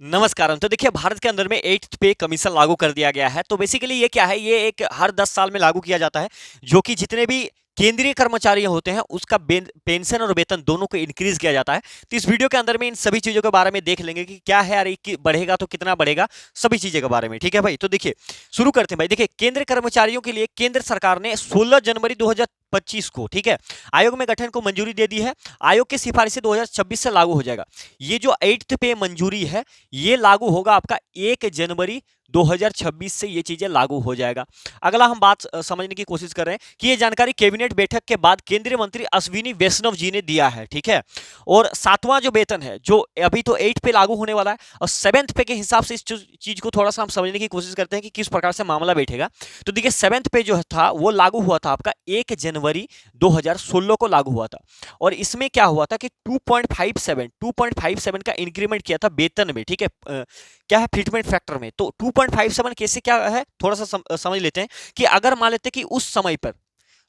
नमस्कार। तो देखिए भारत के अंदर में 8th पे कमीशन लागू कर दिया गया है। तो बेसिकली ये क्या है, ये एक हर 10 साल में लागू किया जाता है, जो कि जितने भी केंद्रीय कर्मचारी होते हैं उसका पेंशन और वेतन दोनों को इंक्रीज किया जाता है। तो इस वीडियो के अंदर में इन सभी चीजों के बारे में देख लेंगे कि क्या है, अरे बढ़ेगा तो कितना बढ़ेगा, सभी चीजें के बारे में। ठीक है भाई, तो देखिए शुरू करते हैं भाई। देखिए केंद्र कर्मचारियों के लिए केंद्र सरकार ने 16 जनवरी 2025 को, ठीक है, आयोग में गठन को मंजूरी दे दी है। आयोग की सिफारिशें 2026 से लागू हो जाएगा। ये जो 8th पे मंजूरी है, ये लागू होगा आपका 1 जनवरी 2026 से ये चीजें लागू हो जाएगा। अगला हम बात समझने की कोशिश कर रहे हैं कि ये जानकारी कैबिनेट बैठक के बाद केंद्रीय मंत्री अश्विनी वैष्णव जी ने दिया है। ठीक है, और 7वां जो वेतन है, जो अभी तो 8 पे लागू होने वाला है, और 7th पे के हिसाब से इस चीज को थोड़ा सा हम समझने की कोशिश करते हैं कि किस प्रकार से मामला बैठेगा। तो देखिए 7th पे जो था वो लागू हुआ था आपका 1 जनवरी 2016 को लागू हुआ था। और इसमें क्या हुआ था कि 2.57 का इंक्रीमेंट किया था वेतन में। ठीक है, क्या है, फिटमेंट फैक्टर में। तो 2.57 कैसे क्या है, थोड़ा सा समझ लेते हैं कि अगर मान लेते हैं कि उस समय पर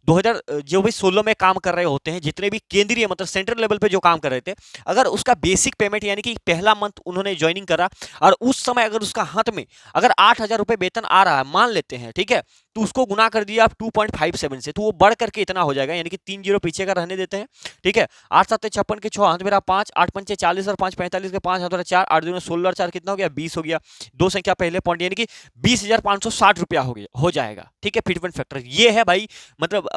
2000 जो भी 16 में काम कर रहे होते हैं, जितने भी केंद्रीय मतलब सेंट्रल लेवल पे जो काम कर रहे थे, अगर उसका बेसिक पेमेंट यानी कि पहला मंथ उन्होंने ज्वाइनिंग करा और उस समय अगर उसका हाथ में अगर 8,000 रुपए वेतन आ रहा है, मान लेते हैं, ठीक है, तो उसको गुना कर दिया आप 2.57 से, तो वो बढ़ करके इतना हो जाएगा, यानी कि 3 जीरो पीछे का रहने देते हैं। ठीक है, 8 7 56 के 6 हाथ मेरा 5, 8 पंचे 40 और 5 45 के 5 हाथ मेरा 4, 8 दूनी 16 और 4 कितना हो गया, 20 हो गया। दो संख्या पहले पॉइंट यानी कि 20,560 रुपया हो जाएगा। ठीक है, फिटमेंट फैक्टर ये है भाई, मतलब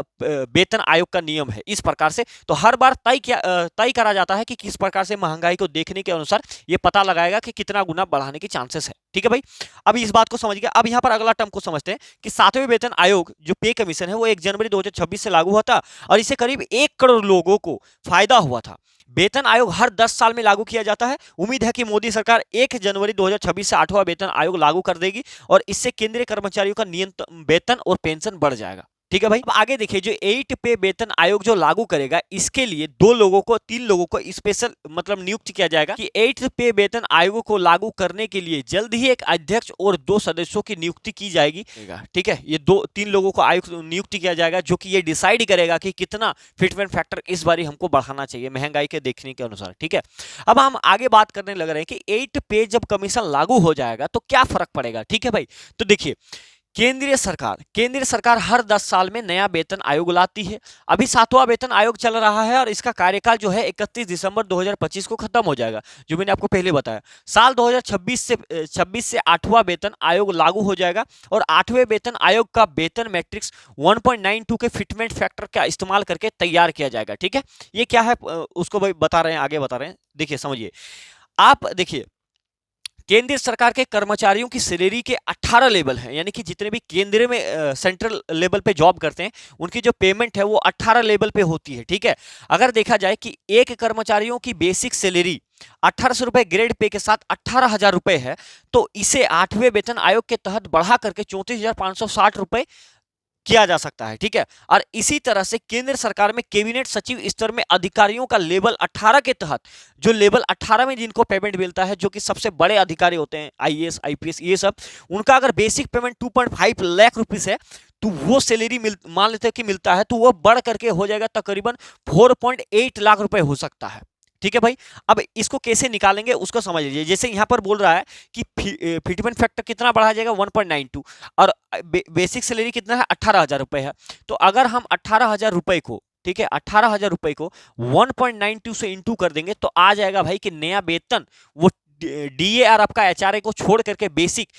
वेतन आयोग का नियम है इस प्रकार से। तो हर बार तय करा जाता है कि किस प्रकार से महंगाई को देखने के अनुसार ये पता लगाएगा कि कितना गुना बढ़ाने की चांसेस है। ठीक है भाई, अब इस बात को समझ गया। अब यहाँ पर अगला टर्म को समझते हैं कि 7वें वेतन आयोग जो पे कमीशन है वो 1 जनवरी 2026 से लागू हुआ था और इससे करीब 1 करोड़ लोगों को फायदा हुआ था। वेतन आयोग हर 10 साल में लागू किया जाता है। उम्मीद है कि मोदी सरकार 1 जनवरी 2026 से 8वां वेतन आयोग लागू कर देगी और इससे केंद्रीय कर्मचारियों का नियंत्रण वेतन और पेंशन बढ़ जाएगा। ठीक है भाई, अब आगे देखिए, जो 8 पे वेतन आयोग जो लागू करेगा, इसके लिए 3 लोगों को स्पेशल मतलब नियुक्त किया जाएगा कि 8 पे वेतन आयोग को लागू करने के लिए जल्द ही एक अध्यक्ष और 2 सदस्यों की नियुक्ति की जाएगी। ठीक है, ये 3 लोगों को आयोग नियुक्त किया जाएगा जो कि ये डिसाइड करेगा कि कितना फिटमेंट फैक्टर इस बार हमको बढ़ाना चाहिए महंगाई के देखने के अनुसार। ठीक है, अब हम आगे बात करने लग रहे हैं कि 8 पे जब कमीशन लागू हो जाएगा तो क्या फर्क पड़ेगा। ठीक है भाई, तो देखिए केंद्रीय सरकार हर 10 साल में नया वेतन आयोग लाती है। अभी 7वां वेतन आयोग चल रहा है और इसका कार्यकाल जो है 31 दिसंबर 2025 को खत्म हो जाएगा, जो मैंने आपको पहले बताया। साल 2026 से 8वां वेतन आयोग लागू हो जाएगा और 8वें वेतन आयोग का वेतन मैट्रिक्स 1.92 के फिटमेंट फैक्टर का इस्तेमाल करके तैयार किया जाएगा। ठीक है, ये क्या है उसको भाई बता रहे हैं, आगे बता रहे हैं, देखिए समझिए। आप देखिए, केंद्र सरकार के कर्मचारियों की सैलरी के 18 लेवल हैं, यानी कि जितने भी केंद्र में सेंट्रल लेवल पे जॉब करते हैं उनकी जो पेमेंट है वो 18 लेवल पे होती है। ठीक है, अगर देखा जाए कि एक कर्मचारियों की बेसिक सैलरी 1800 रुपए ग्रेड पे के साथ 18,000 रुपए है, तो इसे 8वें वेतन आयोग के तहत बढ़ा करके 34,560 रुपए किया जा सकता है। ठीक है, और इसी तरह से केंद्र सरकार में कैबिनेट सचिव स्तर में अधिकारियों का लेवल 18 के तहत, जो लेवल 18 में जिनको पेमेंट मिलता है, जो कि सबसे बड़े अधिकारी होते हैं, आईएएस आईपीएस ये सब, उनका अगर बेसिक पेमेंट 2.5 लाख रुपीस है, तो वो सैलरी मान लेते हैं कि मिलता है, तो वो बढ़ करके हो जाएगा तकरीबन 4.8 लाख रुपए हो सकता है। ठीक है भाई, अब इसको कैसे निकालेंगे उसको समझ लीजिए। जैसे यहां पर बोल रहा है कि फिटमेंट फैक्टर कितना बढ़ा जाएगा, 1.92, और बेसिक सैलरी कितना है, 18,000 रुपए है। तो अगर हम 18,000 रुपए को, ठीक है, 18,000 रुपए को 1.92 से इंटू कर देंगे तो आ जाएगा भाई कि नया वेतन वो डीए और आपका एचआरए को छोड़ करके बेसिक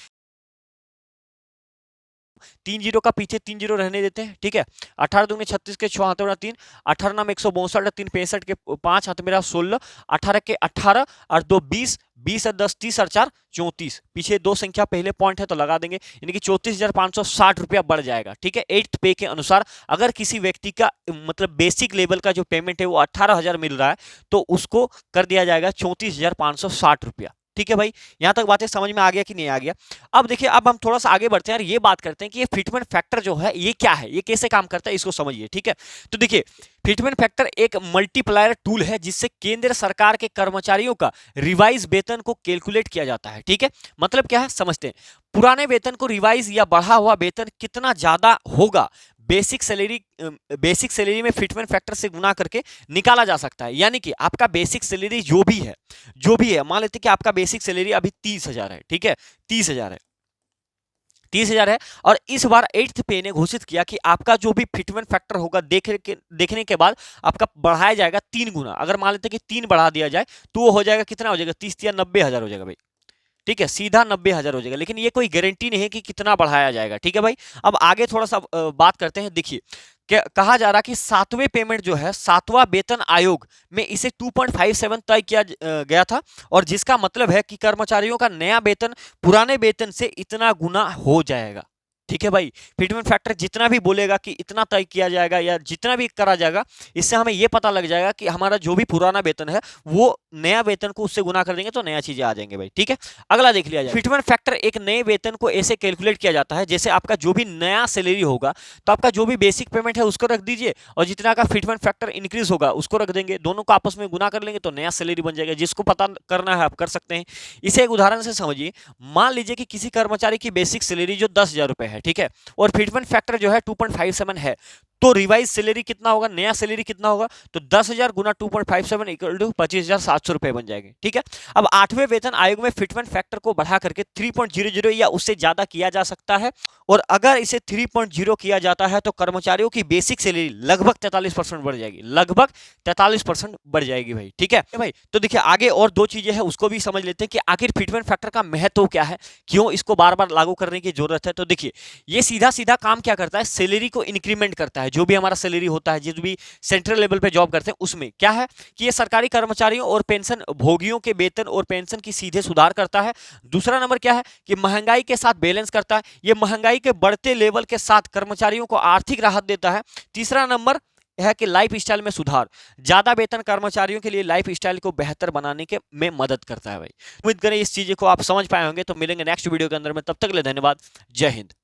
3 जीरो का पीछे 3 जीरो रहने देते हैं। ठीक है, 18 दूनी 36 के 6 हाथ मेरा 3, 18 नाम 162, 3 65 के 5 हाथ मेरा 16, 18 के 18 और 2 20, 20 और 10 30 और 4 34, पीछे 2 संख्या पहले पॉइंट है तो लगा देंगे, यानी कि 34,560 रुपया बढ़ जाएगा। ठीक है, 8th पे के अनुसार अगर किसी व्यक्ति का मतलब बेसिक लेवल का जो पेमेंट है वो 18,000 मिल रहा है, तो उसको कर दिया जाएगा 34,560 रुपया। ठीक है भाई, यहां तक बातें समझ में आ गया कि नहीं आ गया। अब देखिए, अब हम थोड़ा सा आगे बढ़ते हैं और ये बात करते हैं कि ये फिटमेंट फैक्टर जो है ये क्या है, ये कैसे काम करता है, इसको समझिए। ठीक है, तो देखिए फिटमेंट फैक्टर एक मल्टीप्लायर टूल है जिससे केंद्र सरकार के कर्मचारियों का रिवाइज वेतन को कैलकुलेट किया जाता है। ठीक है, मतलब क्या है समझते हैं। पुराने वेतन को रिवाइज या बढ़ा हुआ वेतन कितना ज्यादा होगा बेसिक सैलरी में फिटमेंट फैक्टर से गुना करके निकाला जा सकता है। यानी कि आपका बेसिक सैलरी जो भी है मान लेते हैं कि आपका बेसिक सैलरी अभी 30,000 है, ठीक है, 30,000 है और इस बार 8th पे ने घोषित किया कि आपका जो भी फिटमेंट फैक्टर होगा देखने के बाद आपका बढ़ाया जाएगा 3 गुना। अगर मान लेते हैं कि 3 बढ़ा दिया जाए तो वो हो जाएगा, कितना हो जाएगा, 30 या 90,000 हो जाएगा भाई, ठीक है, सीधा 90,000 हो जाएगा। लेकिन ये कोई गारंटी नहीं है कि कितना बढ़ाया जाएगा, ठीक है भाई। अब आगे थोड़ा सा बात करते हैं। देखिए कहा जा रहा कि 7वें पेमेंट जो है 7वां वेतन आयोग में इसे 2.57 तय किया गया था, और जिसका मतलब है कि कर्मचारियों का नया वेतन पुराने वेतन से इतना गुना हो जाएगा, ठीक है भाई। फिटमेंट फैक्टर जितना भी बोलेगा कि इतना तय किया जाएगा या जितना भी करा जाएगा, इससे हमें यह पता लग जाएगा कि हमारा जो भी पुराना वेतन है वो नया वेतन को उससे गुना कर देंगे तो नया चीजें आ जाएंगे भाई, ठीक है। अगला देख लिया जाए। फिटमेंट फैक्टर एक नए वेतन को ऐसे कैलकुलेट किया जाता है जैसे आपका जो भी नया सैलरी होगा तो आपका जो भी बेसिक पेमेंट है उसको रख दीजिए, और जितना का फिटमेंट फैक्टर इंक्रीज होगा उसको रख देंगे, दोनों को आपस में गुना कर लेंगे तो नया सैलरी बन जाएगा। जिसको पता करना है आप कर सकते हैं। इसे एक उदाहरण से समझिए। मान लीजिए कि किसी कर्मचारी की बेसिक सैलरी जो 10,000 रुपए है, ठीक है, और फिटमेंट फैक्टर जो है 2.57 है, तो रिवाइज सैलरी कितना होगा, नया सैलरी कितना होगा, तो 10,000 गुना 2.57 इक्वल टू 25,700 रुपए बन जाएंगे, ठीक है। अब 8वें वेतन आयोग में फिटमेंट फैक्टर को बढ़ा करके 3.00 या उससे ज्यादा किया जा सकता है, और अगर इसे 3.0 किया जाता है तो कर्मचारियों की बेसिक सैलरी लगभग 43% बढ़ जाएगी, लगभग 43% बढ़ जाएगी भाई, ठीक है भाई। तो देखिए आगे और दो चीजें हैं उसको भी समझ लेते हैं कि आखिर फिटमेंट फैक्टर का महत्व क्या है, क्यों इसको बार बार लागू करने की जरूरत है। तो देखिए ये सीधा सीधा काम क्या करता है, सैलरी को इंक्रीमेंट करता है। जो भी हमारा सैलरी होता है, जो भी सेंट्रल लेवल पे जॉब करते हैं उसमें क्या है कि ये सरकारी कर्मचारियों और पेंशन भोगियों के वेतन और पेंशन की सीधे सुधार करता है। दूसरा नंबर क्या है कि महंगाई के साथ बैलेंस करता है, ये महंगाई के बढ़ते लेवल के साथ कर्मचारियों को आर्थिक राहत देता है। तीसरा नंबर है कि लाइफ स्टाइल में सुधार, ज्यादा वेतन कर्मचारियों के लिए लाइफ स्टाइल को बेहतर बनाने के में मदद करता है भाई। उम्मीद करें इस चीज को आप समझ पाए होंगे। तो मिलेंगे नेक्स्ट वीडियो के अंदर में, तब तक के लिए धन्यवाद, जय हिंद।